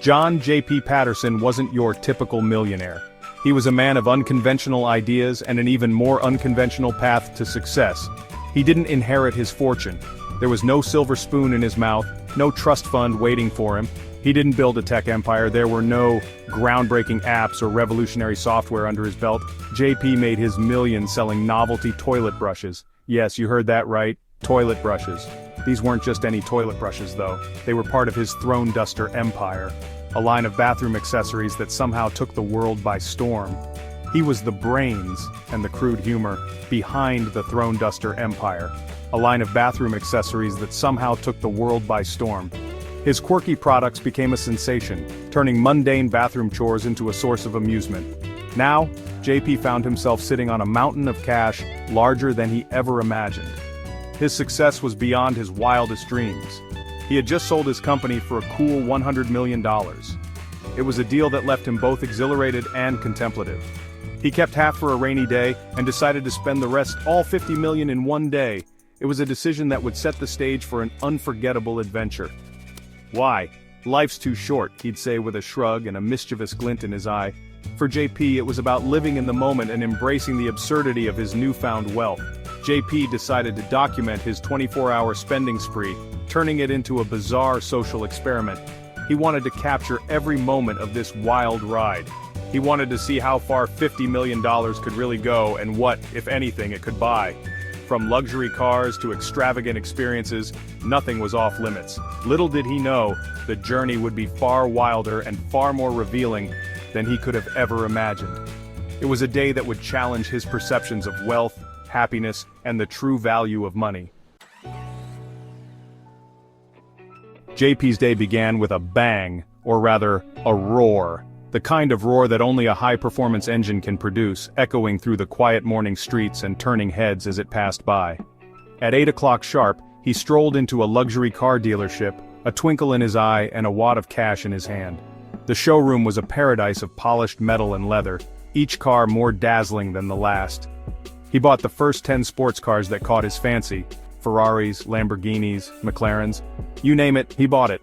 John J.P. Patterson wasn't your typical millionaire. He was a man of unconventional ideas and an even more unconventional path to success. He didn't inherit his fortune. There was no silver spoon in his mouth, no trust fund waiting for him. He didn't build a tech empire. There were no groundbreaking apps or revolutionary software under his belt. JP made his millions selling novelty toilet brushes. Yes, you heard that right, toilet brushes. These weren't just any toilet brushes though. They were part of his Throne Duster empire, a line of bathroom accessories that somehow took the world by storm. He was the brains, and the crude humor, behind the Throne Duster empire, a line of bathroom accessories that somehow took the world by storm. His quirky products became a sensation, turning mundane bathroom chores into a source of amusement. Now, JP found himself sitting on a mountain of cash larger than he ever imagined. His success was beyond his wildest dreams. He had just sold his company for a cool $100 million. It was a deal that left him both exhilarated and contemplative. He kept half for a rainy day and decided to spend the rest, all $50 million, in one day. It was a decision that would set the stage for an unforgettable adventure. Why? Life's too short, he'd say with a shrug and a mischievous glint in his eye. For JP, it was about living in the moment and embracing the absurdity of his newfound wealth. JP decided to document his 24-hour spending spree, turning it into a bizarre social experiment. He wanted to capture every moment of this wild ride. He wanted to see how far $50 million could really go and what, if anything, it could buy. From luxury cars to extravagant experiences, nothing was off limits. Little did he know, the journey would be far wilder and far more revealing than he could have ever imagined. It was a day that would challenge his perceptions of wealth, happiness, and the true value of money. JP's day began with a bang, or rather, a roar. The kind of roar that only a high-performance engine can produce, echoing through the quiet morning streets and turning heads as it passed by. At 8 o'clock sharp, he strolled into a luxury car dealership, a twinkle in his eye and a wad of cash in his hand. The showroom was a paradise of polished metal and leather, each car more dazzling than the last. He bought the first 10 sports cars that caught his fancy: Ferraris, Lamborghinis, McLarens. You name it, he bought it.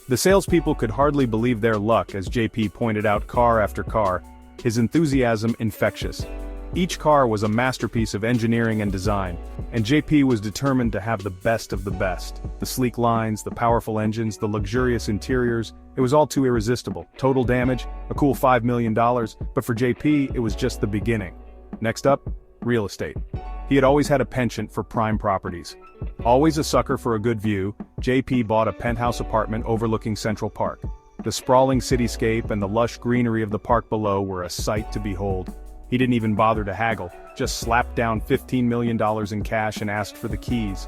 The salespeople could hardly believe their luck as JP pointed out car after car, his enthusiasm infectious. Each car was a masterpiece of engineering and design, and JP was determined to have the best of the best. The sleek lines, the powerful engines, the luxurious interiors, it was all too irresistible. Total damage, a cool $5 million, but for JP, it was just the beginning. Next up, real estate. He had always had a penchant for prime properties. Always a sucker for a good view, JP bought a penthouse apartment overlooking Central Park. The sprawling cityscape and the lush greenery of the park below were a sight to behold. He didn't even bother to haggle, just slapped down $15 million in cash and asked for the keys.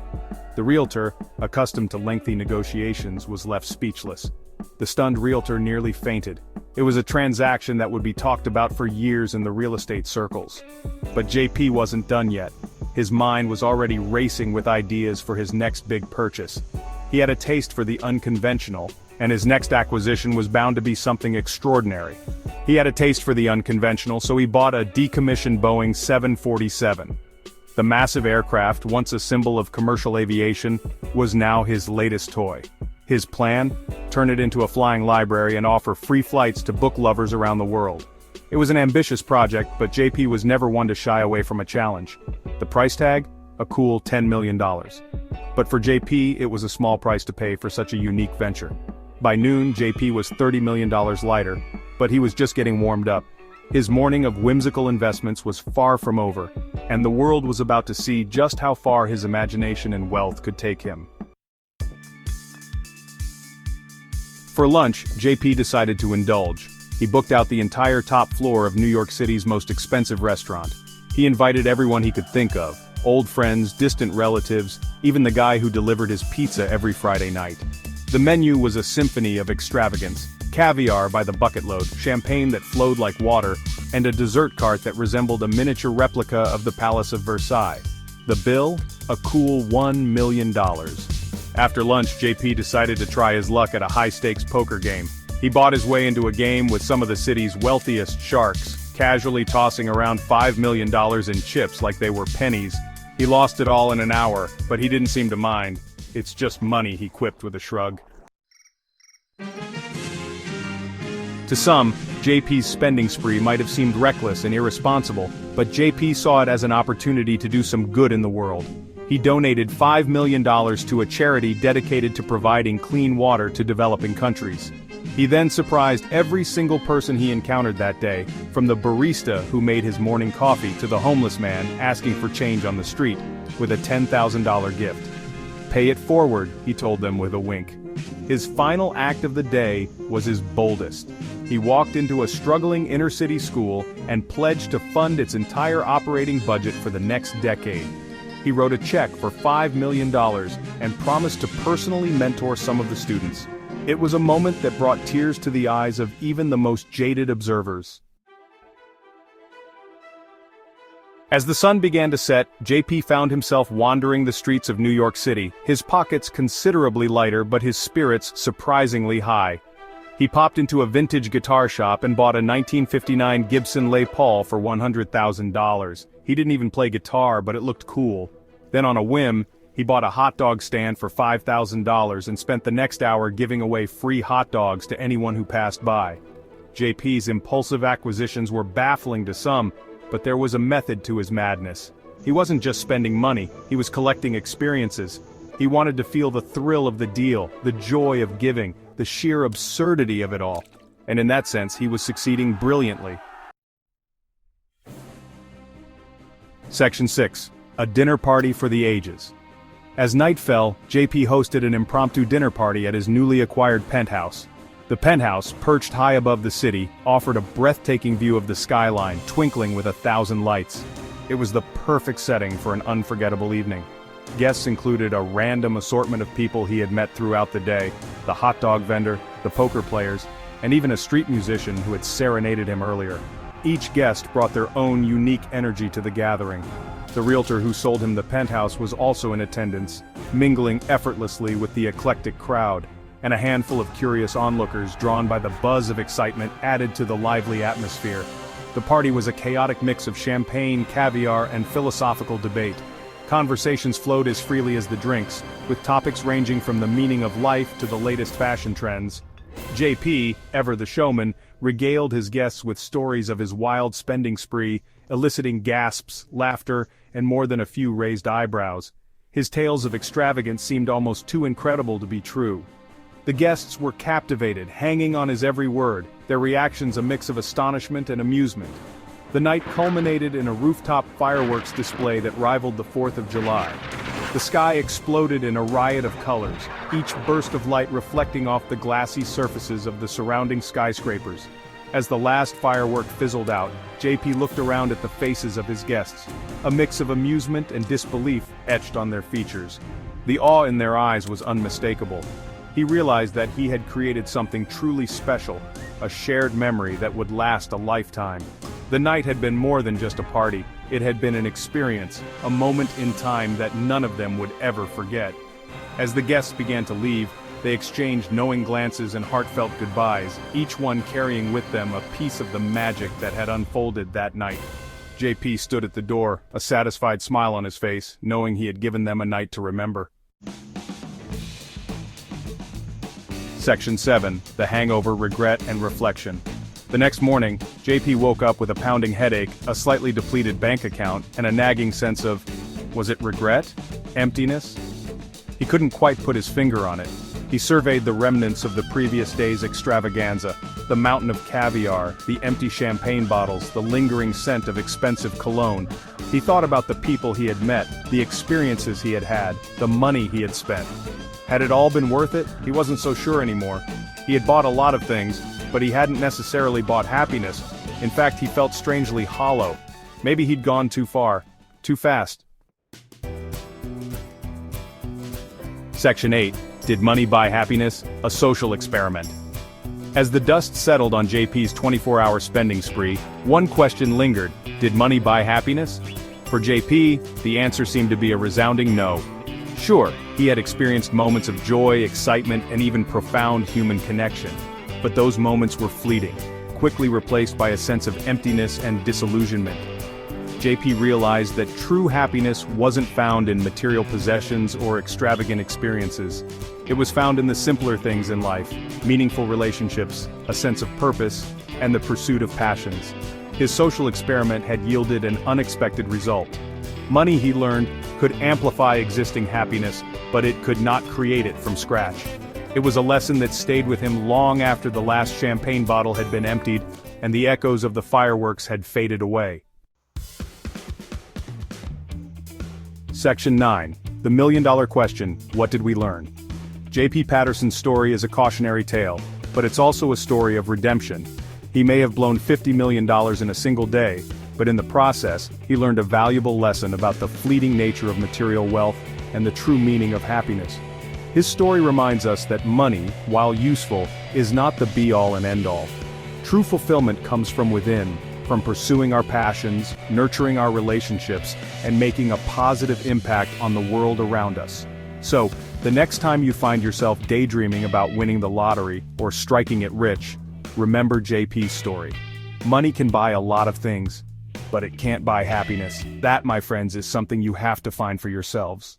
The realtor, accustomed to lengthy negotiations, was left speechless. The stunned realtor nearly fainted. It was a transaction that would be talked about for years in the real estate circles. But JP wasn't done yet. His mind was already racing with ideas for his next big purchase. He had a taste for the unconventional, and his next acquisition was bound to be something extraordinary. He had a taste for the unconventional, so he bought a decommissioned Boeing 747. The massive aircraft, once a symbol of commercial aviation, was now his latest toy. His plan? Turn it into a flying library and offer free flights to book lovers around the world. It was an ambitious project, but JP was never one to shy away from a challenge. The price tag? A cool $10 million. But for JP, it was a small price to pay for such a unique venture. By noon, JP was $30 million lighter, but he was just getting warmed up. His morning of whimsical investments was far from over, and the world was about to see just how far his imagination and wealth could take him. For lunch, JP decided to indulge. He booked out the entire top floor of New York City's most expensive restaurant. He invited everyone he could think of, old friends, distant relatives, even the guy who delivered his pizza every Friday night. The menu was a symphony of extravagance: caviar by the bucketload, champagne that flowed like water, and a dessert cart that resembled a miniature replica of the Palace of Versailles. The bill? A cool $1 million. After lunch, JP decided to try his luck at a high-stakes poker game. He bought his way into a game with some of the city's wealthiest sharks, casually tossing around $5 million in chips like they were pennies. He lost it all in an hour, but he didn't seem to mind. "It's just money," he quipped with a shrug. To some, JP's spending spree might have seemed reckless and irresponsible, but JP saw it as an opportunity to do some good in the world. He donated $5 million to a charity dedicated to providing clean water to developing countries. He then surprised every single person he encountered that day, from the barista who made his morning coffee to the homeless man asking for change on the street, with a $10,000 gift. "Pay it forward," he told them with a wink. His final act of the day was his boldest. He walked into a struggling inner-city school and pledged to fund its entire operating budget for the next decade. He wrote a check for $5 million and promised to personally mentor some of the students. It was a moment that brought tears to the eyes of even the most jaded observers. As the sun began to set, JP found himself wandering the streets of New York City, his pockets considerably lighter but his spirits surprisingly high. He popped into a vintage guitar shop and bought a 1959 Gibson Les Paul for $100,000. He didn't even play guitar, but it looked cool. Then on a whim, he bought a hot dog stand for $5,000 and spent the next hour giving away free hot dogs to anyone who passed by. JP's impulsive acquisitions were baffling to some, but there was a method to his madness. He wasn't just spending money, he was collecting experiences. He wanted to feel the thrill of the deal, the joy of giving, the sheer absurdity of it all. And in that sense, he was succeeding brilliantly. Section 6. A dinner party for the ages. As night fell, JP hosted an impromptu dinner party at his newly acquired penthouse. The penthouse, perched high above the city, offered a breathtaking view of the skyline, twinkling with 1,000 lights. It was the perfect setting for an unforgettable evening. Guests included a random assortment of people he had met throughout the day, the hot dog vendor, the poker players, and even a street musician who had serenaded him earlier. Each guest brought their own unique energy to the gathering. The realtor who sold him the penthouse was also in attendance, mingling effortlessly with the eclectic crowd, and a handful of curious onlookers drawn by the buzz of excitement added to the lively atmosphere. The party was a chaotic mix of champagne, caviar, and philosophical debate. Conversations flowed as freely as the drinks, with topics ranging from the meaning of life to the latest fashion trends. JP, ever the showman, regaled his guests with stories of his wild spending spree, eliciting gasps, laughter, and more than a few raised eyebrows. His tales of extravagance seemed almost too incredible to be true. The guests were captivated, hanging on his every word, their reactions a mix of astonishment and amusement. The night culminated in a rooftop fireworks display that rivaled the 4th of July. The sky exploded in a riot of colors, each burst of light reflecting off the glassy surfaces of the surrounding skyscrapers. As the last firework fizzled out, JP looked around at the faces of his guests, a mix of amusement and disbelief etched on their features. The awe in their eyes was unmistakable. He realized that he had created something truly special, a shared memory that would last a lifetime. The night had been more than just a party, it had been an experience, a moment in time that none of them would ever forget. As the guests began to leave, they exchanged knowing glances and heartfelt goodbyes, each one carrying with them a piece of the magic that had unfolded that night. JP stood at the door, a satisfied smile on his face, knowing he had given them a night to remember. Section 7. The Hangover, Regret, and Reflection. The next morning, JP woke up with a pounding headache, a slightly depleted bank account, and a nagging sense of, was it regret? Emptiness? He couldn't quite put his finger on it. He surveyed the remnants of the previous day's extravaganza, the mountain of caviar, the empty champagne bottles, the lingering scent of expensive cologne. He thought about the people he had met, the experiences he had had, the money he had spent. Had it all been worth it? He wasn't so sure anymore. He had bought a lot of things, but he hadn't necessarily bought happiness. In fact, he felt strangely hollow. Maybe he'd gone too far, too fast. Section 8. Did money buy happiness? A social experiment. As the dust settled on JP's 24-hour spending spree, one question lingered: did money buy happiness? For JP, the answer seemed to be a resounding no. Sure, he had experienced moments of joy, excitement, and even profound human connection. But those moments were fleeting, quickly replaced by a sense of emptiness and disillusionment. JP realized that true happiness wasn't found in material possessions or extravagant experiences. It was found in the simpler things in life, meaningful relationships, a sense of purpose, and the pursuit of passions. His social experiment had yielded an unexpected result. Money, he learned, could amplify existing happiness, but it could not create it from scratch. It was a lesson that stayed with him long after the last champagne bottle had been emptied and the echoes of the fireworks had faded away. Section 9. The $1,000,000 question, what did we learn? J.P. Patterson's story is a cautionary tale, but it's also a story of redemption. He may have blown $50 million in a single day, but in the process, he learned a valuable lesson about the fleeting nature of material wealth and the true meaning of happiness. His story reminds us that money, while useful, is not the be-all and end-all. True fulfillment comes from within, from pursuing our passions, nurturing our relationships, and making a positive impact on the world around us. So, the next time you find yourself daydreaming about winning the lottery or striking it rich, remember JP's story. Money can buy a lot of things, but it can't buy happiness. That, my friends, is something you have to find for yourselves.